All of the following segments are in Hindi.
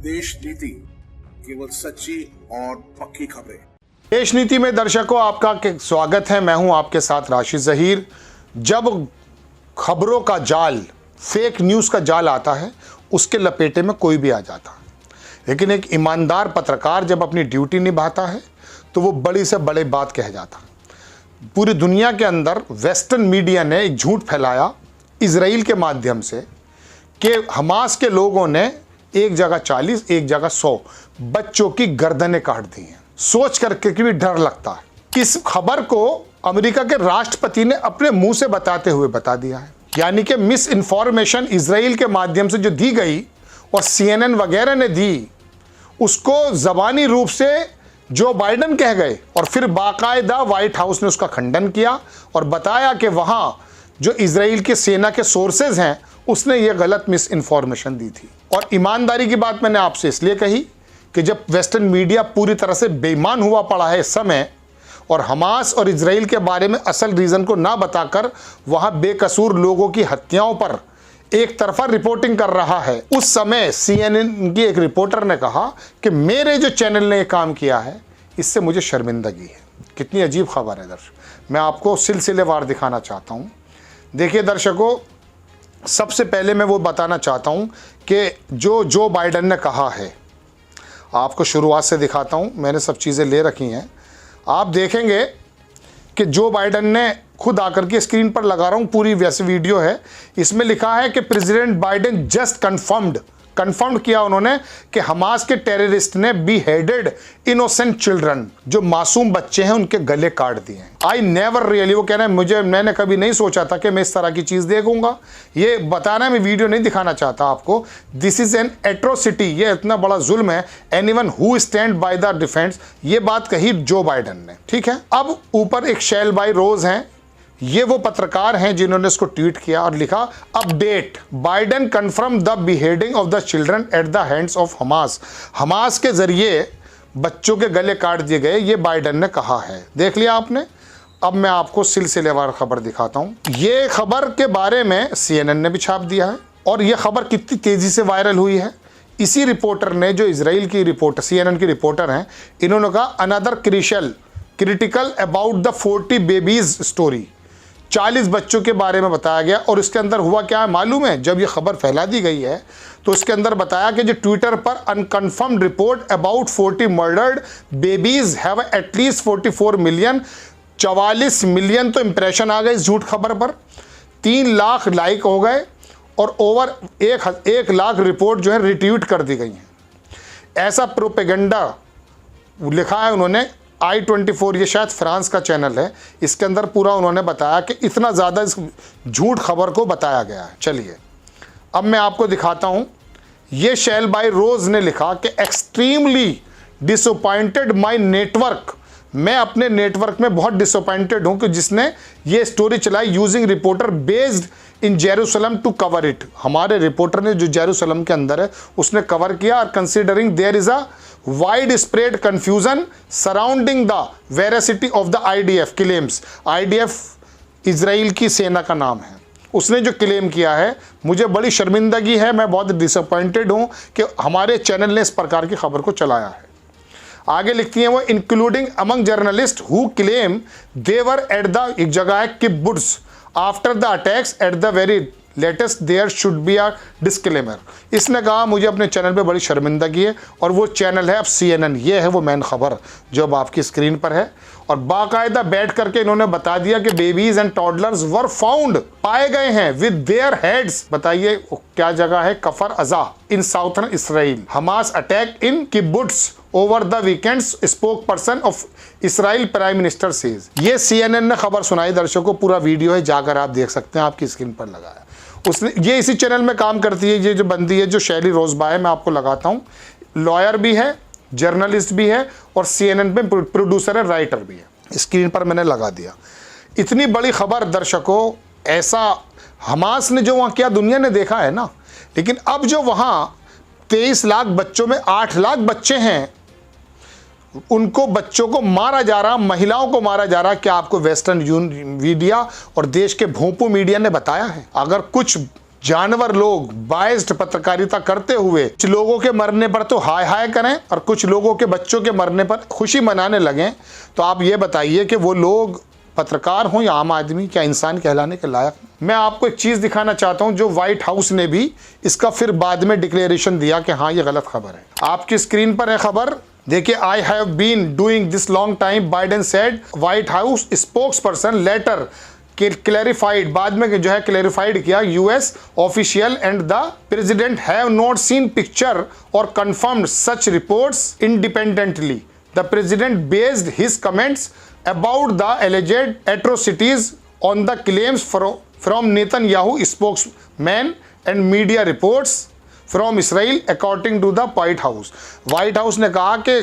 देश नीति, केवल सच्ची और पक्की खबरें। देश नीति में दर्शकों आपका स्वागत है। मैं हूं आपके साथ राशिद ज़हीर। जब खबरों का जाल, फेक न्यूज़ का जाल आता है, उसके लपेटे में कोई भी आ जाता है, लेकिन एक ईमानदार पत्रकार जब अपनी ड्यूटी निभाता है तो वो बड़ी से बड़ी बात कह जाता। पूरी दुनिया के अंदर वेस्टर्न मीडिया ने एक झूठ फैलाया इजराइल के माध्यम से कि हमास के लोगों ने एक जगह 40, एक जगह 100 बच्चों की गर्दनें काट दी हैं। सोच करके भी डर लगता है। इस खबर को अमेरिका के राष्ट्रपति ने अपने मुंह से बताते हुए बता दिया है, यानी कि मिस इन्फॉर्मेशन इजराइल के माध्यम से जो दी गई और CNN वगैरह ने दी, उसको जबानी रूप से जो बाइडेन कह गए और फिर बाकायदा व्हाइट हाउस ने उसका खंडन किया और बताया कि वहां जो इजराइल की सेना के सोर्सेज हैं उसने ये गलत मिस इन्फॉर्मेशन दी थी। और ईमानदारी की बात मैंने आपसे इसलिए कही कि जब वेस्टर्न मीडिया पूरी तरह से बेईमान हुआ पड़ा है इस समय और हमास और इजराइल के बारे में असल रीज़न को ना बताकर वहाँ बेकसूर लोगों की हत्याओं पर एक तरफा रिपोर्टिंग कर रहा है, उस समय CNN की एक रिपोर्टर ने कहा कि मेरे जो चैनल ने काम किया है इससे मुझे शर्मिंदगी है। कितनी अजीब खबर है दर्शक, मैं आपको सिलसिलेवार दिखाना चाहता हूँ। देखिए दर्शकों, सबसे पहले मैं वो बताना चाहता हूँ कि जो बाइडेन ने कहा है, आपको शुरुआत से दिखाता हूँ। मैंने सब चीज़ें ले रखी हैं, आप देखेंगे कि जो बाइडेन ने खुद आकर के स्क्रीन पर लगा रहा हूँ, पूरी वैसे वीडियो है। इसमें लिखा है कि प्रेसिडेंट बाइडेन जस्ट कन्फर्म्ड किया उन्होंने कि हमास के टेररिस्ट ने बीहेडेड इनोसेंट चिल्ड्रन, जो मासूम बच्चे हैं उनके गले काट दिए हैं। आई नेवर रियली, वो कह रहे हैं मैंने कभी नहीं सोचा था कि मैं इस तरह की चीज़ देखूंगा। ये बताना, मैं वीडियो नहीं दिखाना चाहता आपको। दिस इज़ एन एट्रोसिटी, ये इतना बड़ा जुल्म है। Anyone who stand by the defence, ये बात कही जो बाइडेन ने, ठीक है। अब ऊपर एक शैल बाई रोज हैं, ये वो पत्रकार हैं जिन्होंने इसको ट्वीट किया और लिखा, update, Biden confirm the beheading of the children at the hands of Hamas. Hamas के जरिए बच्चों के गले काट दिए गए, ये बाइडेन ने कहा है। देख लिया आपने। अब मैं आपको सिलसिलेवार खबर दिखाता हूँ। ये खबर के बारे में CNN ने भी छाप दिया है और ये खबर कितनी तेजी से वायरल हुई है। इसी रिपोर्टर ने, जो इजराइल की रिपोर्टर, CNN की रिपोर्टर हैं, इन्होंने कहा another critical about the 40 babies story, 40 बच्चों के बारे में बताया गया। और इसके अंदर हुआ क्या है मालूम है? जब ये खबर फैला दी गई है तो इसके अंदर बताया कि जो ट्विटर पर unconfirmed report about 40 murdered babies have at least 44 million, 44 million तो इंप्रेशन आ गए इस झूठ खबर पर, 3 लाख लाइक हो गए और ओवर 1 लाख रिपोर्ट जो है रिट्वीट कर दी गई हैं। ऐसा प्रोपेगेंडा लिखा है उन्होंने। I24, ये शायद फ्रांस का चैनल है, इसके अंदर पूरा उन्होंने बताया कि इतना ज़्यादा इस झूठ खबर को बताया गया है। चलिए अब मैं आपको दिखाता हूँ। ये शैल बाई रोज ने लिखा कि एक्सट्रीमली डिसअपॉइंटेड माय नेटवर्क, मैं अपने नेटवर्क में बहुत डिसअपॉइंटेड हूँ कि जिसने ये स्टोरी चलाई, using reporter based in Jerusalem to cover it. हमारे रिपोर्टर ने जो जेरूसलम के अंदर है उसने कवर किया। और considering there is a wide spread confusion surrounding the veracity of the IDF claims. IDF Israel की सेना का नाम है, उसने जो क्लेम किया है, मुझे बड़ी शर्मिंदगी है, मैं बहुत डिसअपॉइंटेड हूँ कि हमारे चैनल ने इस प्रकार की खबर को चलाया है। आगे लिखती हैं वो, including among journalist who claim they were at the, एक जगह है kibbutz, after the attacks at the very latest there should be a disclaimer. इसने कहा मुझे अपने चैनल पे बड़ी शर्मिंदगी है और वो चैनल है अब CNN। ये है वो मेन खबर जो अब आपकी स्क्रीन पर है। और बाकायदा बैठ करके इन्होंने बता दिया कि babies and toddlers were found, पाए गए हैं विद देयर हेड्स। बताइए क्या जगह है? Kfar Aza in southern Israel. Hamas attack in kibbutz over the weekends, spokesperson of Israel prime minister says. ये CNN ने खबर सुनाई दर्शकों, पूरा वीडियो है, जाकर आप देख सकते हैं, आपकी स्क्रीन पर लगा है। उसने, ये इसी चैनल में काम करती है, ये जो बंदी है जो शैली रोजबा है, मैं आपको लगाता हूँ। लॉयर भी है, जर्नलिस्ट भी है और CNN पे प्रोड्यूसर है, राइटर भी है। स्क्रीन पर मैंने लगा दिया। इतनी बड़ी खबर दर्शकों, ऐसा हमास ने जो वहाँ किया दुनिया ने देखा है ना। लेकिन अब जो वहाँ 23 लाख बच्चों में 8 लाख बच्चे हैं, उनको बच्चों को मारा जा रहा, महिलाओं को मारा जा रहा। क्या आपको वेस्टर्न मीडिया और देश के भोंपू मीडिया ने बताया है? अगर कुछ जानवर लोग बायस्ड पत्रकारिता करते हुए कुछ लोगों के मरने पर तो हाय हाय करें और कुछ लोगों के बच्चों के मरने पर खुशी मनाने लगें, तो आप ये बताइए कि वो लोग पत्रकार हों या आम आदमी, क्या इंसान कहलाने के लायक? मैं आपको एक चीज़ दिखाना चाहता हूं जो व्हाइट हाउस ने भी इसका फिर बाद में डिक्लेरेशन दिया कि हाँ ये गलत खबर है। आपकी स्क्रीन पर है खबर, देखिए, I have been doing this long time, Biden said. White House spokesperson later clarified, बाद में जो है क्लैरिफाइड किया, US official and the president have not seen picture और confirmed such reports independently. The president based his comments about the alleged atrocities on the claims from Netanyahu spokesman and media reports from Israel according to the White House। White House ने कहा कि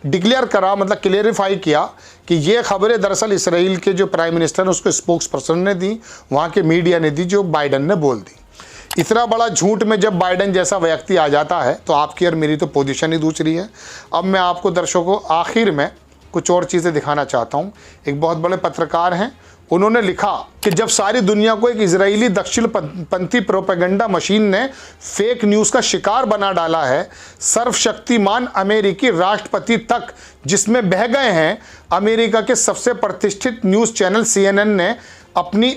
डिक्लेयर करा, मतलब क्लेरिफाई किया कि ये खबरें दरअसल इसराइल के जो प्राइम मिनिस्टर उसको स्पोक्स पर्सन ने दी, वहाँ के मीडिया ने दी, जो बाइडन ने बोल दी। इतना बड़ा झूठ में जब बाइडन जैसा व्यक्ति आ जाता है तो आपकी और मेरी तो पोजीशन ही दूसरी है। अब मैं आपको दर्शकों आखिर में कुछ और चीज़ें दिखाना चाहता हूँ। एक बहुत बड़े पत्रकार हैं, उन्होंने लिखा कि जब सारी दुनिया को एक इजरायली दक्षिणपंथी प्रोपेगेंडा मशीन ने फेक न्यूज़ का शिकार बना डाला है, सर्वशक्तिमान अमेरिकी राष्ट्रपति तक जिसमें बह गए हैं, अमेरिका के सबसे प्रतिष्ठित न्यूज़ चैनल CNN ने अपनी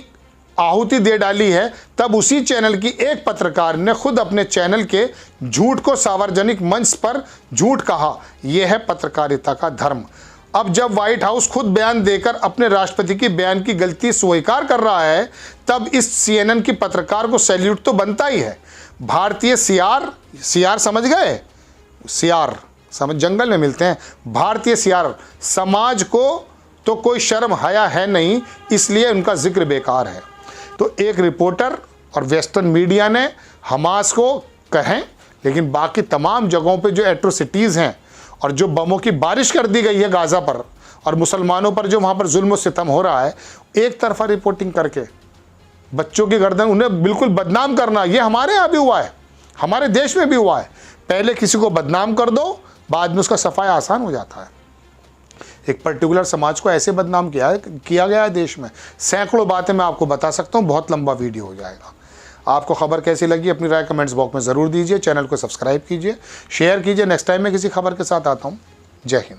आहुति दे डाली है, तब उसी चैनल की एक पत्रकार ने खुद अपने चैनल के झूठ को सार्वजनिक मंच पर झूठ कहा। यह है पत्रकारिता का धर्म। अब जब व्हाइट हाउस खुद बयान देकर अपने राष्ट्रपति की बयान की गलती स्वीकार कर रहा है, तब इस CNN की पत्रकार को सैल्यूट तो बनता ही है। भारतीय सियार समझ गए, सियार समझ, जंगल में मिलते हैं। भारतीय सियार समाज को तो कोई शर्म हया है नहीं, इसलिए उनका जिक्र बेकार है। तो एक रिपोर्टर और वेस्टर्न मीडिया ने हमास को कहें, लेकिन बाकी तमाम जगहों पे जो एट्रोसिटीज़ हैं और जो बमों की बारिश कर दी गई है गाज़ा पर और मुसलमानों पर जो वहाँ पर जुल्म और सितम हो रहा है, एक तरफा रिपोर्टिंग करके बच्चों की गर्दन, उन्हें बिल्कुल बदनाम करना, ये हमारे यहाँ भी हुआ है, हमारे देश में भी हुआ है। पहले किसी को बदनाम कर दो, बाद में उसका सफाया आसान हो जाता है। एक पर्टिकुलर समाज को ऐसे बदनाम किया गया है देश में। सैकड़ों बातें मैं आपको बता सकता हूँ, बहुत लंबा वीडियो हो जाएगा। आपको खबर कैसी लगी अपनी राय कमेंट्स बॉक्स में ज़रूर दीजिए। चैनल को सब्सक्राइब कीजिए, शेयर कीजिए। नेक्स्ट टाइम मैं किसी खबर के साथ आता हूँ। जय हिंद।